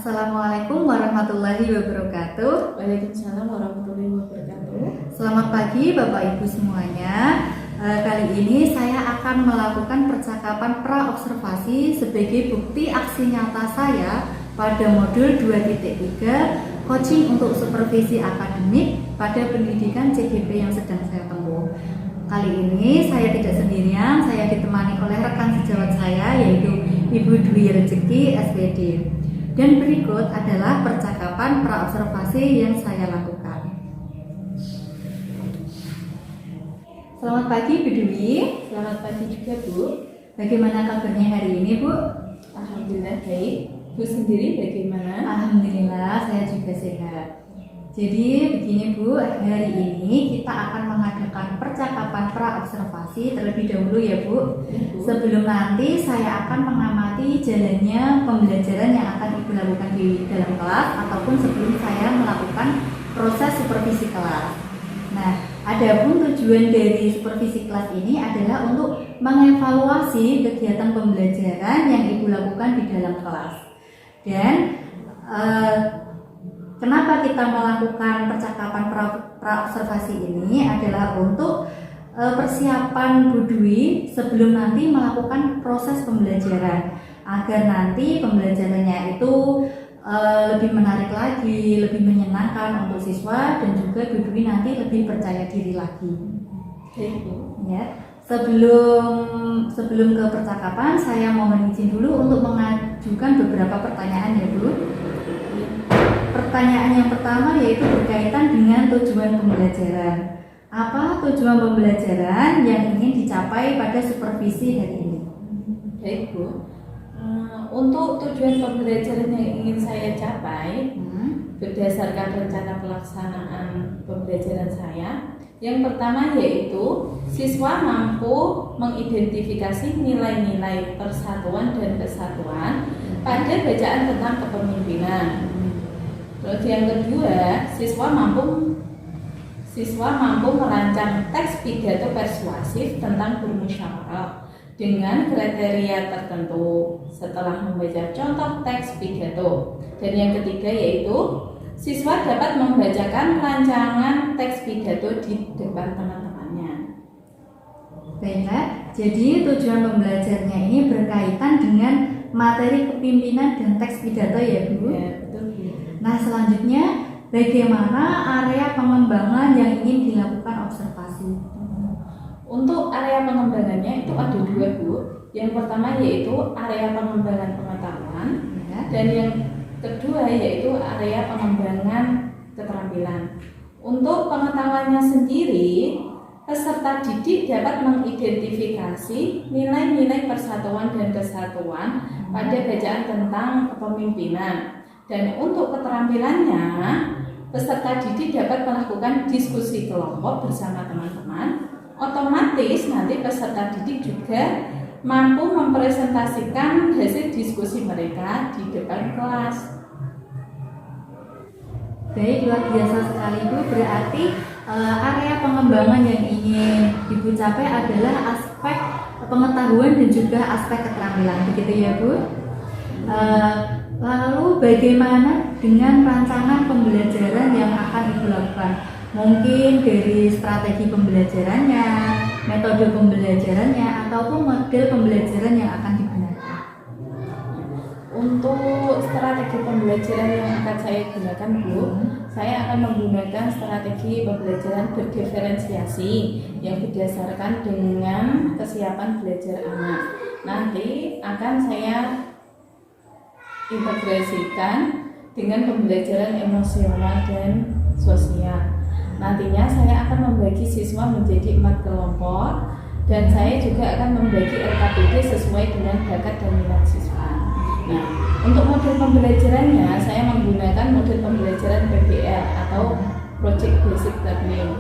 Assalamualaikum warahmatullahi wabarakatuh. Waalaikumsalam warahmatullahi wabarakatuh. Selamat pagi Bapak Ibu semuanya. Kali ini saya akan melakukan percakapan pra-observasi sebagai bukti aksi nyata saya pada modul 2.3 coaching untuk supervisi akademik pada pendidikan CGP yang sedang saya tempuh. Kali ini saya tidak sendirian, saya ditemani oleh rekan sejawat saya yaitu Ibu Dwi Rezeki SPD. Dan berikut adalah percakapan pra-observasi yang saya lakukan. Selamat pagi Bu Dwi. Selamat pagi juga Bu. Bagaimana kabarnya hari ini Bu? Alhamdulillah baik. Bu sendiri bagaimana? Alhamdulillah saya juga sehat. Jadi begini Bu, hari ini kita akan mengadakan percakapan pra-observasi terlebih dahulu ya Bu. Sebelum nanti saya akan mengamati jalannya pembelajaran yang akan Ibu lakukan di dalam kelas ataupun sebelum saya melakukan proses supervisi kelas. Nah, adapun tujuan dari supervisi kelas ini adalah untuk mengevaluasi kegiatan pembelajaran yang Ibu lakukan di dalam kelas. Dan kenapa kita melakukan percakapan pra-observasi ini adalah untuk persiapan Bu Dwi sebelum nanti melakukan proses pembelajaran, agar nanti pembelajarannya itu lebih menarik lagi, lebih menyenangkan untuk siswa dan juga Bu Dwi nanti lebih percaya diri lagi. Ya. Sebelum ke percakapan, saya mohon izin dulu untuk mengajukan beberapa pertanyaan ya Bu. Pertanyaan yang pertama yaitu berkaitan dengan tujuan pembelajaran. Apa tujuan pembelajaran yang ingin dicapai pada supervisi hari ini? Baik Bu. Untuk tujuan pembelajaran yang ingin saya capai berdasarkan rencana pelaksanaan pembelajaran saya, yang pertama yaitu siswa mampu mengidentifikasi nilai-nilai persatuan dan kesatuan pada bacaan tentang kepemimpinan. Terus yang kedua, siswa mampu merancang teks pidato persuasif tentang bermusyawarah dengan kriteria tertentu setelah membaca contoh teks pidato. Dan yang ketiga yaitu siswa dapat membacakan rancangan teks pidato di depan teman-temannya. Baiklah, jadi tujuan pembelajarannya ini berkaitan dengan materi kepemimpinan dan teks pidato ya Bu? Ya, betul Bu. Nah, selanjutnya bagaimana area pengembangan yang ingin dilakukan observasi? Untuk area pengembangannya itu ada dua Bu. Yang pertama yaitu area pengembangan pengetahuan Ya. dan yang kedua yaitu area pengembangan keterampilan. Untuk pengetahuannya sendiri, peserta didik dapat mengidentifikasi nilai-nilai persatuan dan kesatuan pada bacaan tentang kepemimpinan. Dan untuk keterampilannya, peserta didik dapat melakukan diskusi kelompok bersama teman-teman. Otomatis nanti peserta didik juga mampu mempresentasikan hasil diskusi mereka di depan kelas. Baik, luar biasa sekali Bu. Berarti area pengembangan yang ingin Ibu capai adalah aspek pengetahuan dan juga aspek keterampilan, begitu ya Bu? Lalu bagaimana dengan rancangan pembelajaran yang akan Ibu lakukan? Mungkin dari strategi pembelajarannya, metode pembelajarannya, ataupun model pembelajaran yang akan digunakan. Untuk strategi pembelajaran yang akan saya gunakan Bu, saya akan menggunakan strategi pembelajaran berdiferensiasi yang berdasarkan dengan kesiapan belajar anak. Nanti akan saya integrasikan dengan pembelajaran emosional dan sosial. Nantinya saya akan membagi siswa menjadi 4 kelompok dan saya juga akan membagi RKPD sesuai dengan bakat dan minat siswa. Nah, untuk model pembelajarannya saya menggunakan model pembelajaran PBL atau Project Basic Learning.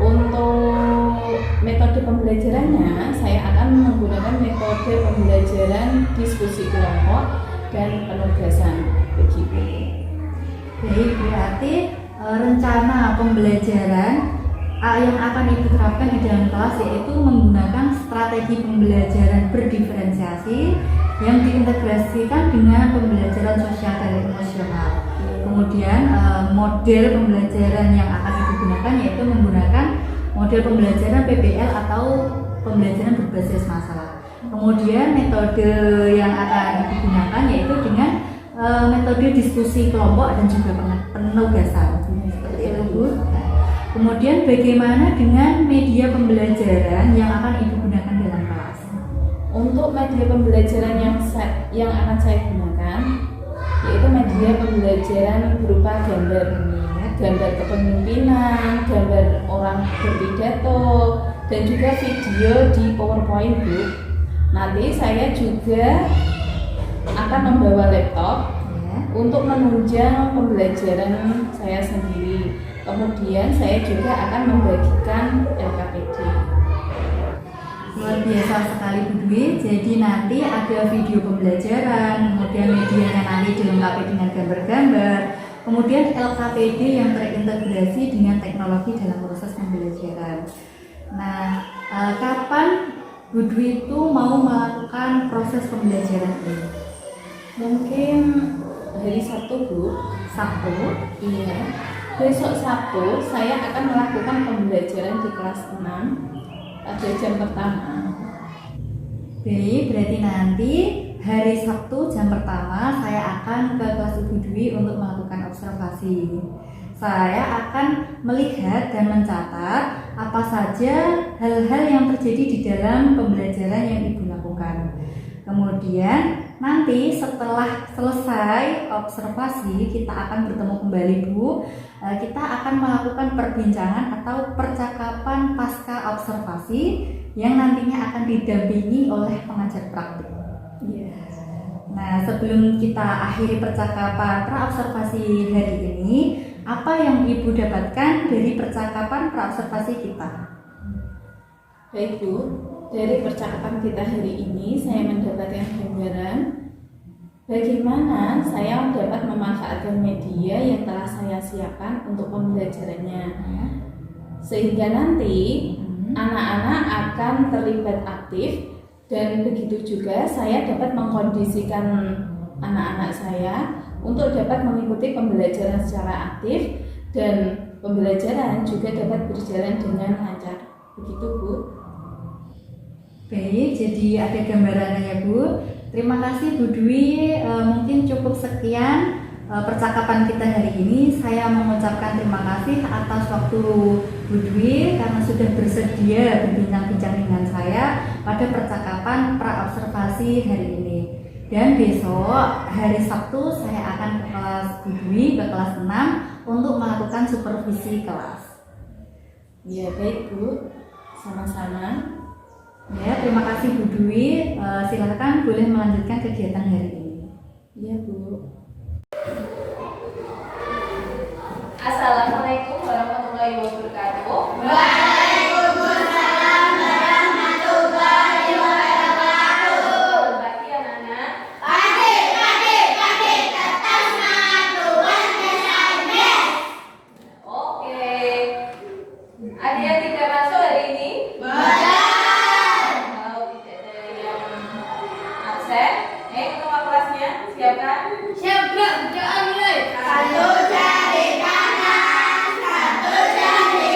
Untuk metode pembelajarannya saya akan menggunakan metode pembelajaran diskusi kelompok dan penugasan begitu. Jadi berarti rencana pembelajaran yang akan Ibu terapkan di dalam kelas yaitu menggunakan strategi pembelajaran berdiferensiasi yang diintegrasikan dengan pembelajaran sosial dan emosional. Kemudian model pembelajaran yang akan Ibu gunakan yaitu menggunakan model pembelajaran PBL atau pembelajaran berbasis masalah. Kemudian metode yang akan Ibu gunakan yaitu dengan metode diskusi kelompok dan juga penugasan. Seperti itu, Bu. Kemudian bagaimana dengan media pembelajaran yang akan Ibu gunakan dalam kelas? Untuk media pembelajaran yang akan saya gunakan yaitu media pembelajaran berupa gambar kepemimpinan, gambar orang berpidato, dan juga video di PowerPoint, Bu. Nanti saya juga akan membawa laptop untuk menunjang pembelajaran saya sendiri. Kemudian saya juga akan membagikan LKPD. Luar biasa sekali Bu Dwi. Jadi nanti ada video pembelajaran, kemudian medianya nanti dilengkapi dengan gambar-gambar, kemudian LKPD yang terintegrasi dengan teknologi dalam proses pembelajaran. Nah, kapan Bu Dwi itu mau melakukan proses pembelajaran ini? Mungkin hari Sabtu, Bu. Sabtu? Iya. Besok Sabtu saya akan melakukan pembelajaran di kelas 6 pada jam pertama. Baik, berarti nanti hari Sabtu jam pertama saya akan ke kelas Ibu Dwi untuk melakukan observasi. Saya akan melihat dan mencatat apa saja hal-hal yang terjadi di dalam pembelajaran yang Ibu lakukan. Kemudian nanti setelah selesai observasi kita akan bertemu kembali, Bu. Kita akan melakukan perbincangan atau percakapan pasca observasi yang nantinya akan didampingi oleh pengajar praktik. Nah, sebelum kita akhiri percakapan pra-observasi hari ini, apa yang Ibu dapatkan dari percakapan pra-observasi kita? Baik, Bu. Dari percakapan kita hari ini saya mendapatkan gambaran bagaimana saya dapat memanfaatkan media yang telah saya siapkan untuk pembelajarannya, sehingga nanti anak-anak akan terlibat aktif, dan begitu juga saya dapat mengkondisikan anak-anak saya untuk dapat mengikuti pembelajaran secara aktif dan pembelajaran juga dapat berjalan dengan lancar. Begitu, Bu. Baik, jadi ada gambarannya ya, Bu. Terima kasih Bu Dwi. Mungkin cukup sekian percakapan kita hari ini. Saya mengucapkan terima kasih atas waktu Bu Dwi karena sudah bersedia berbincang-bincang dengan saya pada percakapan pra-observasi hari ini. Dan besok hari Sabtu saya akan ke kelas Bu Dwi, ke kelas 6 untuk melakukan supervisi kelas. Ya, baik, Bu. Sama-sama. Ya, terima kasih Bu Dwi. Silakan boleh melanjutkan kegiatan hari ini. Iya, Bu. Assalamualaikum warahmatullahi wabarakatuh. Waalaikumsalam warahmatullahi wabarakatuh. Pagi anak-anak. Pagi, tetap semangat Tuhan bersama. Oke. Ada yang tidak masuk hari ini? Kalau tidak ada yang absen, ketua kelasnya siapkan. Siap, gerak, berdoa mulai. Satu jari kanan, satu jari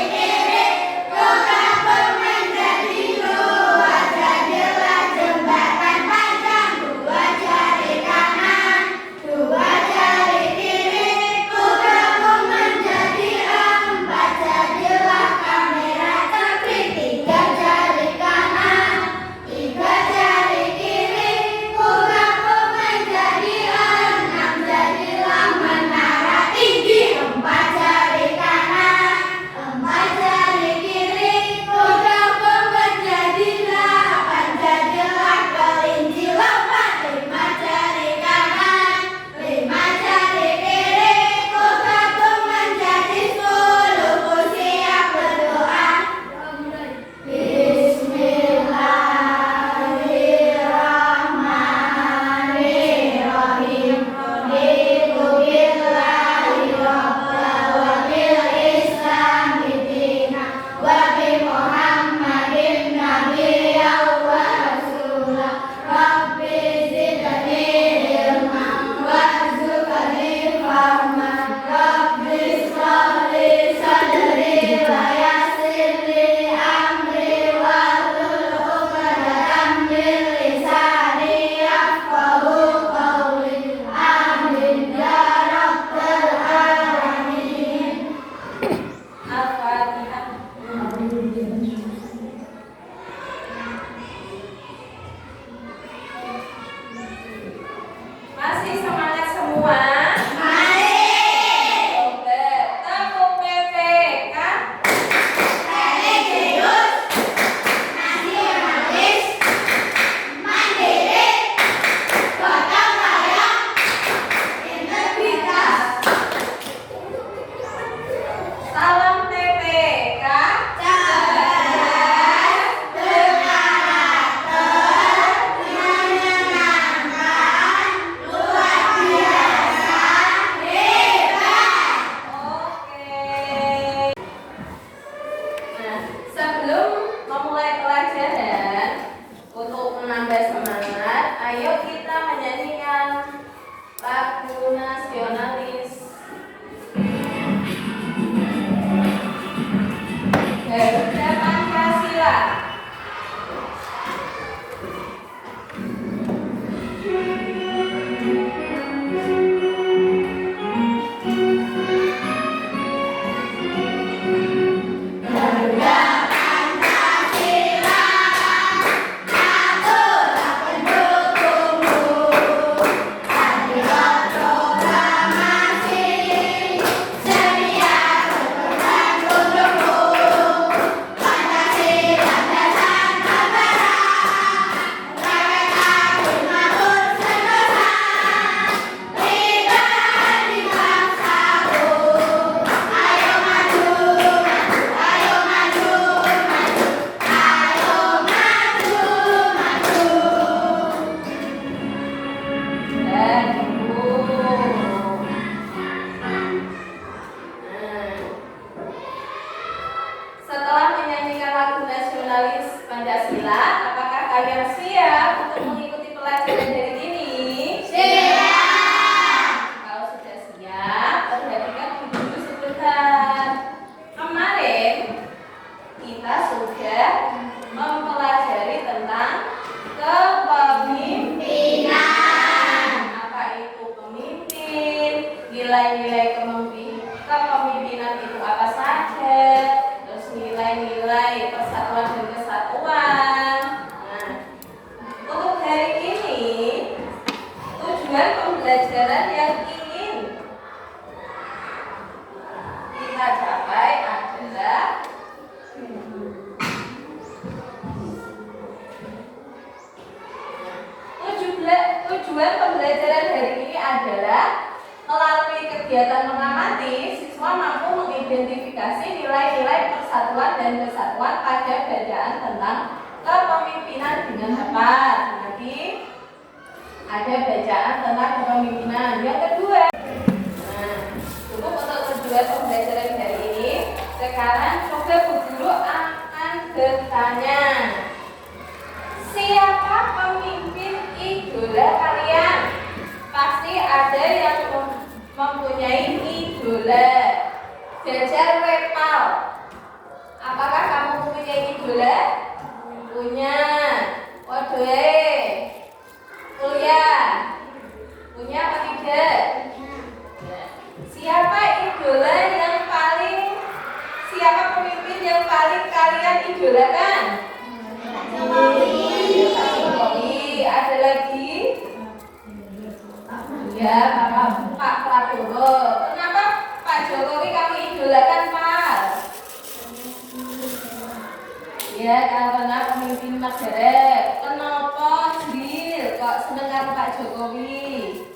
mengamati, siswa mampu mengidentifikasi nilai-nilai persatuan dan kesatuan pada bacaan tentang kepemimpinan dengan tepat. Nanti ada bacaan tentang kepemimpinan. Yang kedua, cukup untuk kedua pembelajaran hari ini. Sekarang coba Bu Guru akan bertanya, siapa pemimpin idola kalian? Pasti ada yang mempunyai idola. Jajar Repal, apakah kamu mempunyai idola? Punya. Waduh, kuliah punya apa tidak? Siapa idola yang paling, siapa pemimpin yang paling kalian idolakan? Pak Jokowi. Ada lagi? Ya, Pak Prabowo. Kenapa Pak Jokowi kamu idolakan, Pak? Ya, karena pemimpin negara. Kenapa Bil kok seneng karo Pak Jokowi?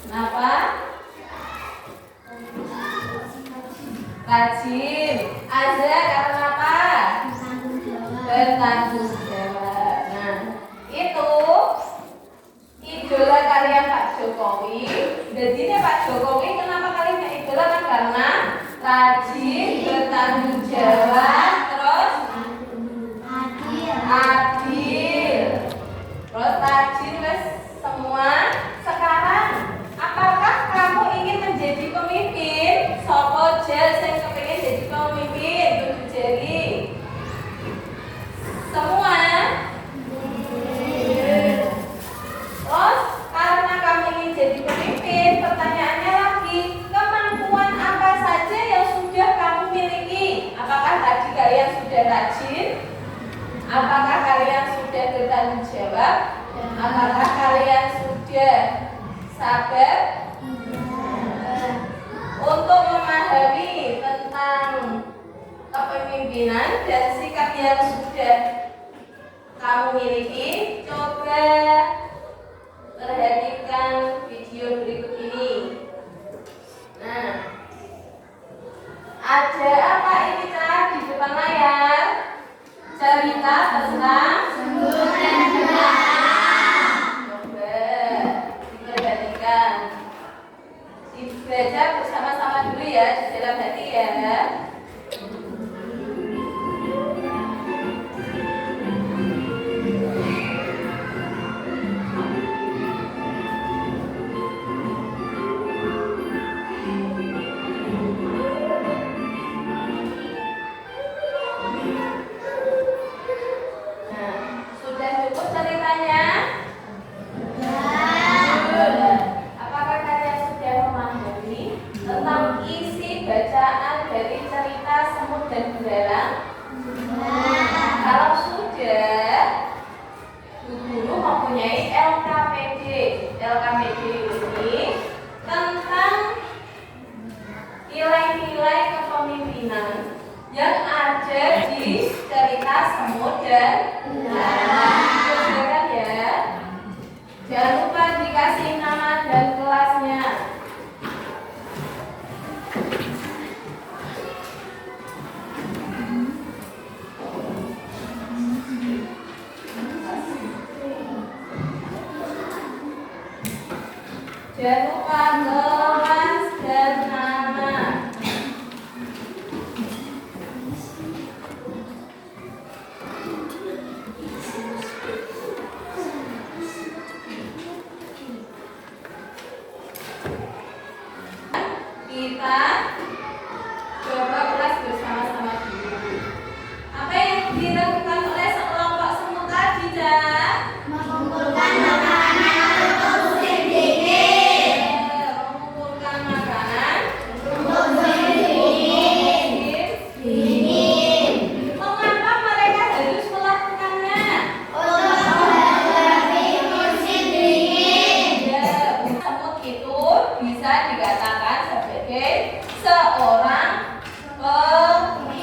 Kenapa? Rajin. Aza karena apa? Bertanggung jawab. Nah, itu idola kalian Pak Jokowi. Jadi Pak Jokowi kenapa kalian idola? Kan karena rajin, bertanggung jawab, terus adil, terus rajin, terus semua. Sekarang apakah kamu ingin menjadi pemimpin? Sopo jel sing kepengin jadi pemimpin? Tunjuk jari. Semua. Terus karena kamu ingin jadi pemimpin, pertanyaannya lagi, kemampuan apa saja yang sudah kamu miliki? Apakah tadi kalian sudah rajin? Apakah kalian sudah bertanggung jawab? Apakah kalian sudah sabar? Untuk memahami tentang kepemimpinan dan sikap yang sudah kamu miliki, coba perhatikan video berikut ini. Nah, ada apa ini Cak di depan layar? Cerita tentang coba diperhatikan, dibaca bersama-sama dulu ya di dalam hati ya. Sudah cukup ceritanya? Apakah kalian sudah memahami tentang isi bacaan dari cerita Semut dan Belerang? Kalau sudah, Bu Guru mempunyai LKPD. LKPD ini tentang nilai-nilai kepemimpinan yang ada di cerita Semut dan Belerang. Silakan ya. Jangan lupa dikasih nama dan kelasnya. Jangan lupa kelas dan nama. Kita coba kelas bersama-sama dulu. Apa yang dilakukan oleh sekelompok semut tadi, Cak? Mengumpulkan makanan untuk musim dingin. Mengumpulkan makanan Untuk musim dingin. Mengapa mereka harus melakukannya? Untuk menghadapi musim dingin. Ya, semut itu bisa dikatakan sebagai seorang pemimpin.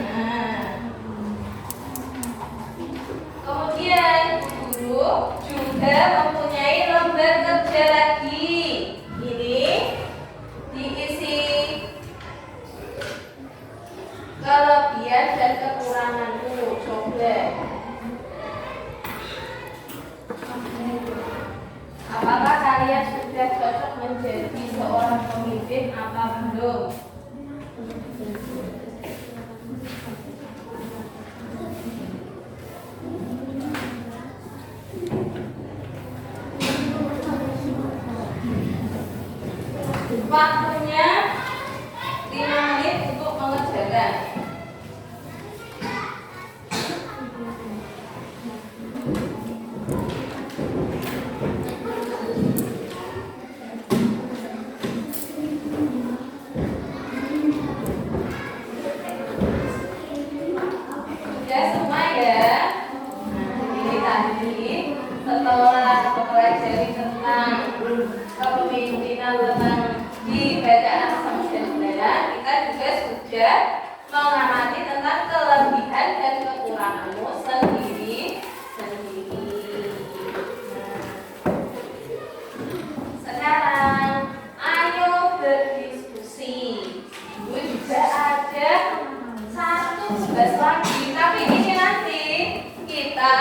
Nah, kemudian guru juga mempunyai lembar kerja seorang pemimpin apa belum? Waktunya 5 menit untuk mengerjakan. Sudah semua ya? Nah, ini tadi setelah mempelajari tentang kepemimpinan tentang di bacaan sama budaya, kita juga sudah mengamati tentang kelebihan dan kekuranganmu sendiri. Sekarang ayo berdiskusi. Ibu juga ada satu tugas lagi, tapi ini nanti kita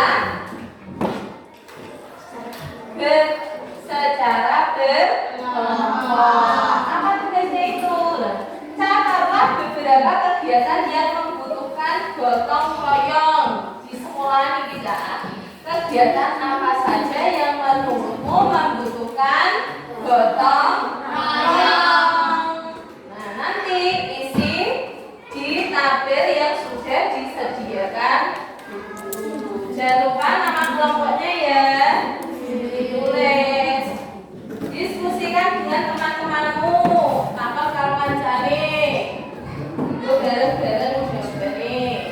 secara berkelompok. Apa tugasnya itu? Catatlah beberapa kegiatan yang membutuhkan gotong royong di sekolah ini kita. Kegiatan apa saja yang menurutmu membutuhkan gotong royong? Nah, nanti isi di tabel yang sudah disediakan. Jangan lupa nama kelompoknya ya, ditulis. Diskusikan dengan teman-temanmu tanpa karuan cari. Itu bareng-bareng mudah-mudahan.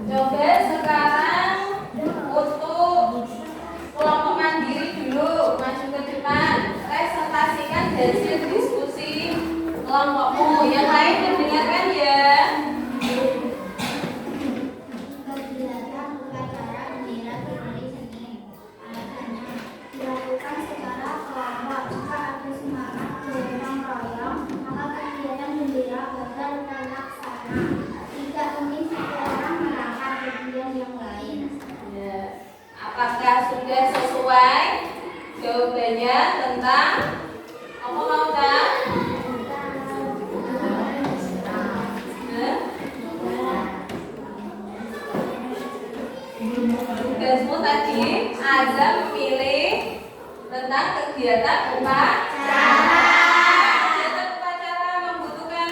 Coba sekarang untuk kelompok mandiri dulu maju ke depan, presentasikan hasil diskusi kelompokmu. Yang lain mendengarkan ya. Kegiatan upacara bendera Republik Seni. Alasannya dilakukan secara kelompok. Jika ada semangat gotong royong, maka kegiatan bendera bakal terlaksana. Tidak mungkin satu orang melanggar kegiatan yang lain. Ya. Apakah sudah sesuai jawabannya tentang apa mau tak? Tugasmu tadi Azam memilih tentang kegiatan upacara. Kegiatan upacara membutuhkan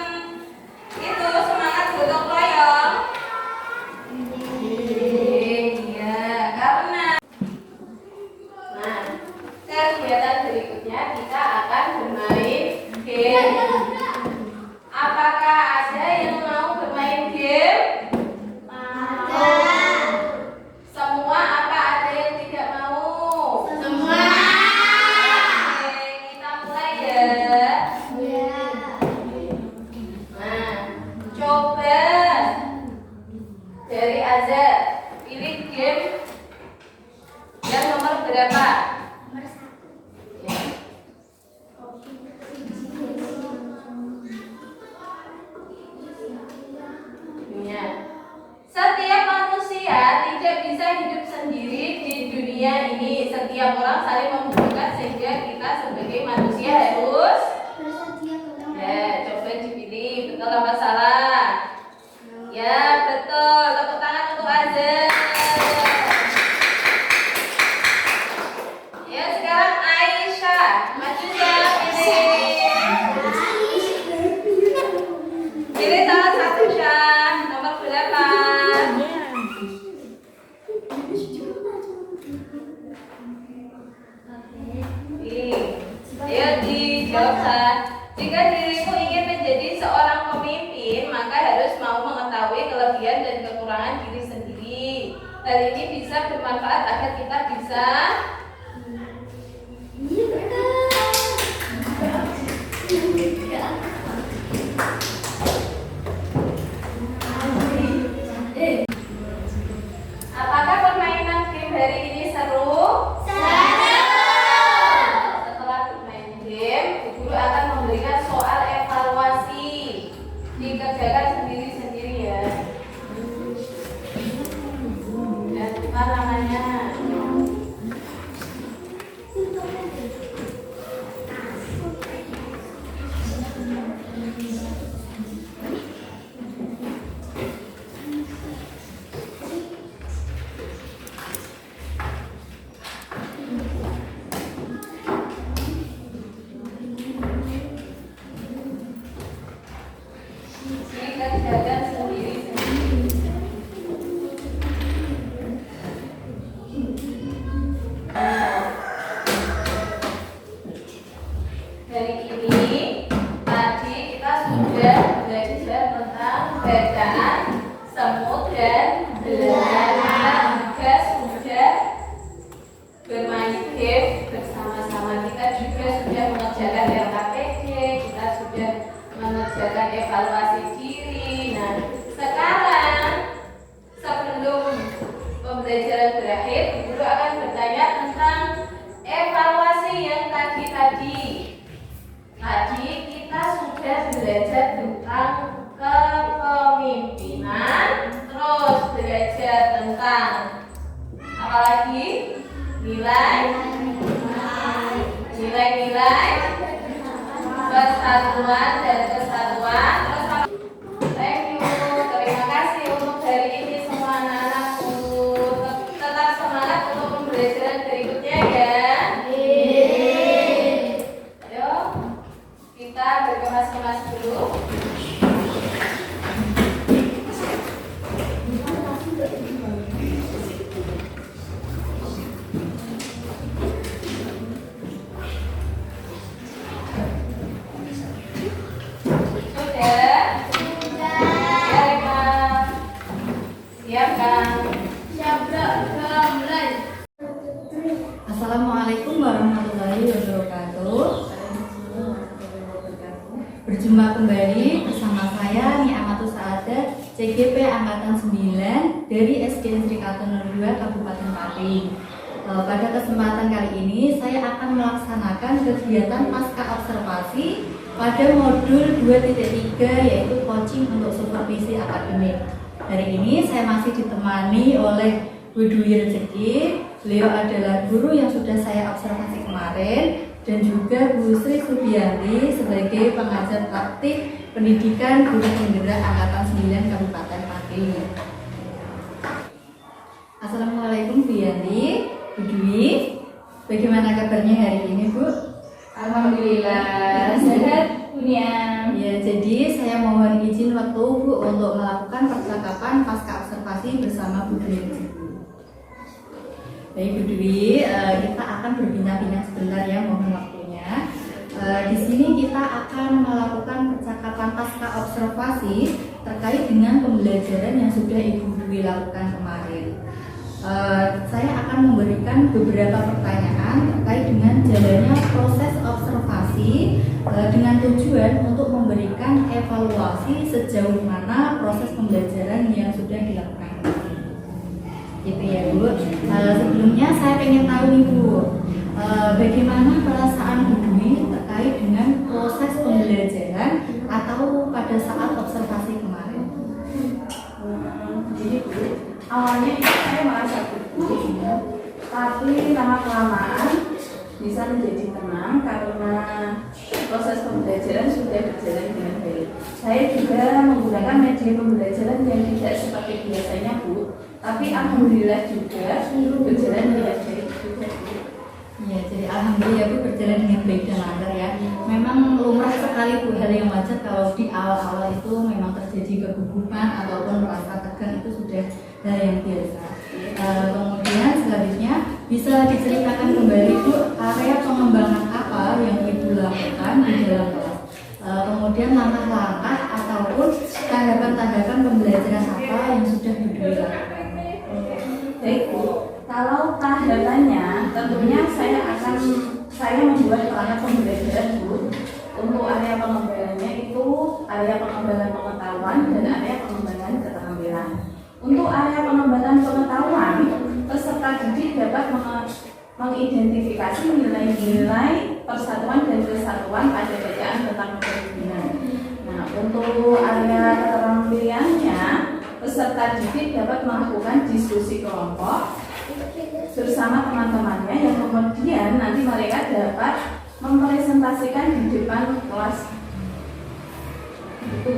itu semangat gotong royong. Iya, karena kegiatan berikutnya kita akan bermain game. Apakah ada yang mau bermain game? Semua apa ada yang tidak mau? Semua. Oke, kita mulai ya. Nah, coba dari Azhar pilih game yang nomor berapa? Ya. Ya. Setiap manusia tidak bisa hidup sendiri di dunia ini. Setiap orang saling membutuhkan sehingga kita sebagai manusia harus Bersedia gotong royong. ya, coba dipilih betul apa salah. Ya, betul. Tepuk tangan untuk Azhar. Ya, sekarang Aisyah. Maju ya, pilih salah satu Syah. Nomor berapa? Pilih. Diosa. Jika diriku ingin menjadi seorang pemimpin, maka harus mau mengetahui kelebihan dan kekurangan diri sendiri. Hal ini bisa bermanfaat agar kita bisa Apakah permainan game hari ini seru? Setelah bermain game, guru akan memberikan soal evaluasi. Dikerjakan sendiri-sendiri ya. Dan apa namanya? Dikerjakan sendiri-sendiri. Dari ini tadi kita sudah belajar tentang bacaan, semut dan belajar. Kita juga bermain game bersama-sama. Kita juga sudah mengerjakan LKPD, kita sudah mengerjakan evaluasi diri. Nah, sekarang sebelum pembelajaran berakhir, guru akan bertanya tentang evaluasi yang tadi. Tadi kita sudah belajar tentang kepemimpinan, terus belajar tentang apa lagi? Nilai-nilai, persatuan dan kesatuan. Terus thank you, terima kasih untuk hari ini semua anak-anakku. Tetap semangat untuk pembelajaran berikutnya ya. Ayo kita berkemas-kemas dulu. Assalamualaikum warahmatullahi wabarakatuh. Berjumpa kembali bersama saya Nia Amatus Saadat, CGP Angkatan 9 dari SD Sri Kartono 2 Kabupaten Pati. Pada kesempatan kali ini saya akan melaksanakan kegiatan pasca observasi pada modul 2.3 yaitu coaching untuk supervisi akademik. Hari ini saya masih ditemani oleh Bu Dwi Rezeki. Beliau adalah guru yang sudah saya observasi kemarin, dan juga Bu Sri Subianti sebagai pengajar praktik pendidikan guru penggerak Angkatan 9 Kabupaten Pati. Assalamualaikum Bu Yanti, Bu Dwi. Bagaimana kabarnya hari ini Bu? Alhamdulillah sehat punya. Ya, jadi saya mohon izin waktu Bu untuk melakukan percakapan pasca observasi bersama Bu Dwi Rezeki. Baik Bu Dwi, kita akan berbincang-bincang sebentar ya, mohon waktunya. Di sini kita akan melakukan percakapan pasca observasi terkait dengan pembelajaran yang sudah Ibu Dwi lakukan kemarin. Saya akan memberikan beberapa pertanyaan terkait dengan jalannya proses observasi dengan tujuan untuk memberikan evaluasi sejauh mana proses pembelajaran yang sudah dilakukan. Gitu ya Bu. Sebelumnya saya ingin tahu nih Bu, bagaimana perasaan Bu Dwi terkait dengan proses pembelajaran atau pada saat observasi kemarin? Jadi Bu, awalnya itu saya merasa gugup, tapi lama-kelamaan bisa menjadi tenang karena proses pembelajaran sudah berjalan dengan baik. Saya juga menggunakan media pembelajaran yang tidak seperti biasanya Bu, tapi alhamdulillah juga berjalan dengan baik juga Bu. Ya, jadi alhamdulillah Bu berjalan dengan baik dan lancar ya. Memang lumrah sekali Bu, hal yang wajar kalau di awal-awal itu memang terjadi kegugupan ataupun rasa tegang, itu sudah hal yang biasa. Kemudian selanjutnya bisa diceritakan kembali Bu, area pengembangan apa yang Ibu lakukan di kemudian langkah-langkah ataupun tahapan-tahapan pembelajaran apa yang sudah Bu Dwi lakukan. Baik Bu, kalau tahapannya tentunya saya membuat perangkat pembelajaran Bu. Untuk area pengembangannya itu area pengembangan pengetahuan dan area pengembangan keterampilan. Untuk area pengembangan pengetahuan, peserta didik dapat mengidentifikasi nilai-nilai persatuan dan kesatuan pada bacaan tentang kepemimpinan. Nah, untuk area keterampilannya, peserta didik dapat melakukan diskusi kelompok bersama teman-temannya yang kemudian nanti mereka dapat mempresentasikan di depan kelas. Itu.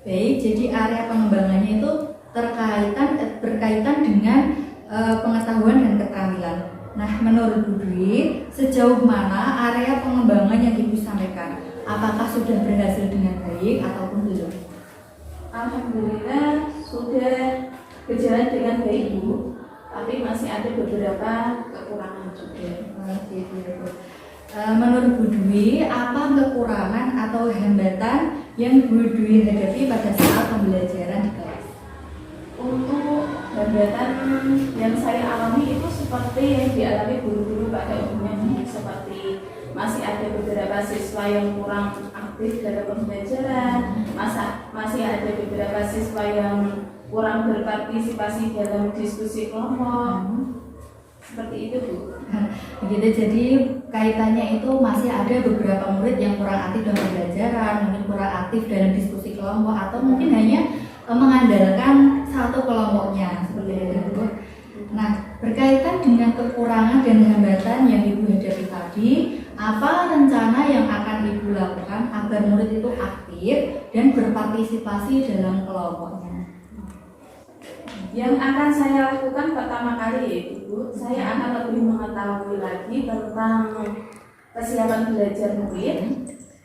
Baik, jadi area pengembangannya itu berkaitan dengan pengetahuan dan keterampilan. Nah, menurut Bu Dwi, sejauh mana area pengembangan yang Ibu sampaikan? Apakah sudah berhasil dengan baik ataupun belum? Alhamdulillah sudah berjalan dengan baik Bu, tapi masih ada beberapa kekurangan juga. Menurut Bu Dwi, apa kekurangan atau hambatan yang Bu Dwi hadapi pada saat pembelajaran di kelas? Untuk hambatan yang saya alami itu seperti yang dialami guru-guru pada umumnya, seperti masih ada beberapa siswa yang kurang aktif dalam pembelajaran, masih ada beberapa siswa yang kurang berpartisipasi dalam diskusi kelompok. Seperti itu Bu. Begitu, jadi kaitannya itu masih ada beberapa murid yang kurang aktif dalam pembelajaran, mungkin kurang aktif dalam diskusi kelompok, atau mungkin hanya mengandalkan satu kelompoknya seperti itu. Nah, berkaitan dengan kekurangan dan hambatan yang Ibu hadapi tadi, apa rencana yang akan Ibu lakukan agar murid itu aktif dan berpartisipasi dalam kelompoknya? Yang akan saya lakukan pertama kali yaitu Bu, saya akan lebih mengetahui lagi tentang kesiapan belajar murid,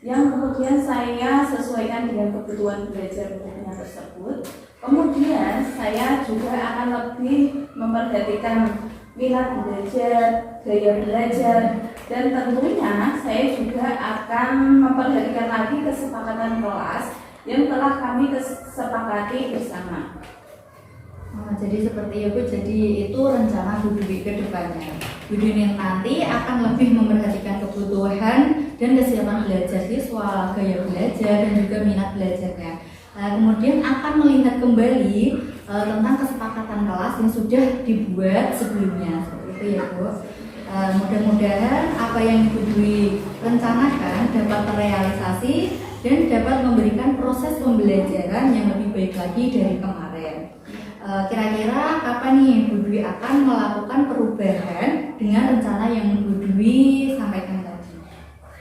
yang kemudian saya sesuaikan dengan kebutuhan belajar muridnya tersebut. Kemudian saya juga akan lebih memperhatikan minat belajar, gaya belajar, dan tentunya saya juga akan memperhatikan lagi kesepakatan kelas yang telah kami kesepakati bersama. Jadi seperti itu, jadi itu rencana Bu Dwi ke depannya. Bu Dwi nanti akan lebih memperhatikan kebutuhan dan kesiapan belajar siswa, gaya belajar, dan juga minat belajarnya. Kemudian akan melihat kembali tentang kesepakatan kelas yang sudah dibuat sebelumnya, seperti itu ya Bu. Mudah-mudahan apa yang Bu Dwi rencanakan dapat terrealisasi dan dapat memberikan proses pembelajaran yang lebih baik lagi dari kemarin. Kira-kira kapan nih Bu Dwi akan melakukan perubahan dengan rencana yang Bu Dwi sampaikan tadi?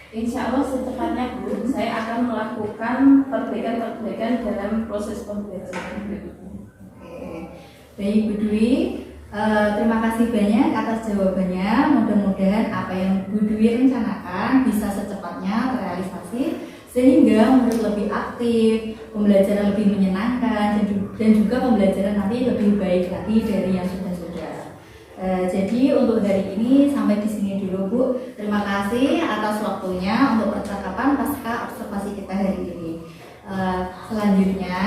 Insya Allah secepatnya Bu, saya akan melakukan perbaikan-perbaikan dalam proses pembelajaran. Baik Bu Dwi, terima kasih banyak atas jawabannya. Mudah-mudahan apa yang Bu Dwi rencanakan bisa secepatnya terrealisasi, sehingga murid lebih aktif, pembelajaran lebih menyenangkan, dan juga pembelajaran nanti lebih baik lagi dari yang sudah-sudah. Jadi untuk hari ini sampai di sini dulu Bu. Terima kasih atas waktunya untuk percakapan pasca observasi kita hari ini. Selanjutnya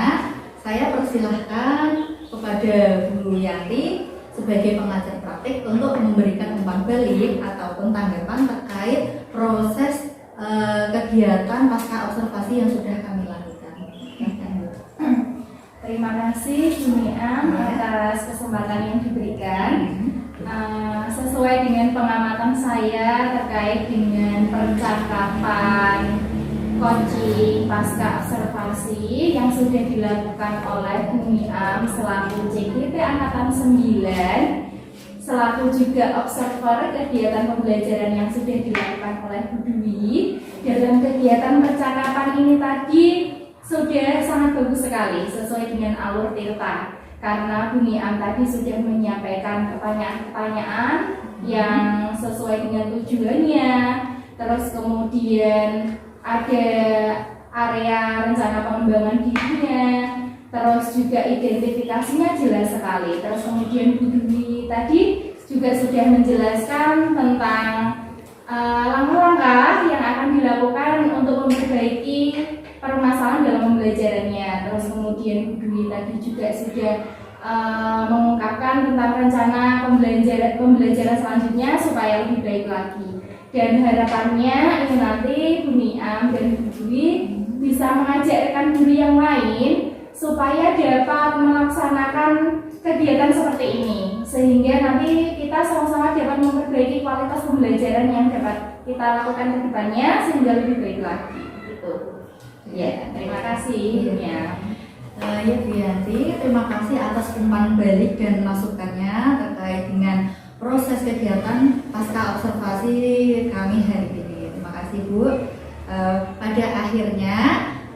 saya persilahkan kepada Bu Yanti sebagai pengajar praktik untuk memberikan umpan balik ataupun tanggapan terkait proses kegiatan pasca observasi yang sudah kami lakukan. Terima kasih Bu Niam atas kesempatan yang diberikan. Sesuai dengan pengamatan saya terkait dengan percakapan coaching pasca observasi yang sudah dilakukan oleh Bu Niam selaku CGT Angkatan 9, selaku juga observer kegiatan pembelajaran yang sudah dilakukan oleh Bu Dwi. Dalam kegiatan percakapan ini tadi sudah sangat bagus sekali sesuai dengan alur Tirta, karena Bu Niam tadi sudah menyampaikan pertanyaan-pertanyaan yang sesuai dengan tujuannya, terus kemudian ada area rencana pengembangan dirinya, terus juga identifikasinya jelas sekali. Terus kemudian Bu Dwi tadi juga sudah menjelaskan tentang langkah-langkah yang akan dilakukan untuk pembelajarannya. Terus kemudian Bu Dwi tadi juga sudah mengungkapkan tentang rencana pembelajaran selanjutnya supaya lebih baik lagi. Dan harapannya ini nanti Bu Niam dan Bu Dwi bisa mengajak rekan guru yang lain supaya dapat melaksanakan kegiatan seperti ini, sehingga nanti kita sama-sama dapat memperbaiki kualitas pembelajaran yang dapat kita lakukan ke depannya sehingga lebih baik lagi. Gitu. Ya, terima kasih ya. Ya Bu Yanti, terima kasih atas umpan balik dan masukannya terkait dengan proses kegiatan pasca observasi kami hari ini. Terima kasih Bu. Pada akhirnya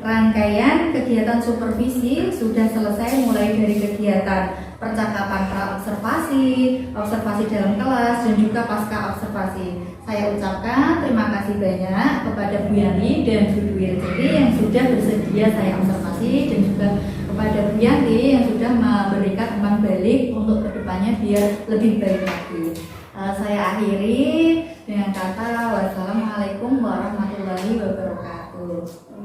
rangkaian kegiatan supervisi sudah selesai, mulai dari kegiatan percakapan pra-observasi, observasi dalam kelas, dan juga pasca observasi. Saya ucapkan terima kasih banyak kepada Bu Yani dan Bu Dwi Rezeki yang sudah bersedia saya observasi, dan juga kepada Bu Yanti yang sudah memberikan umpan balik untuk kedepannya biar lebih baik lagi. Saya akhiri dengan kata wassalamualaikum warahmatullahi wabarakatuh.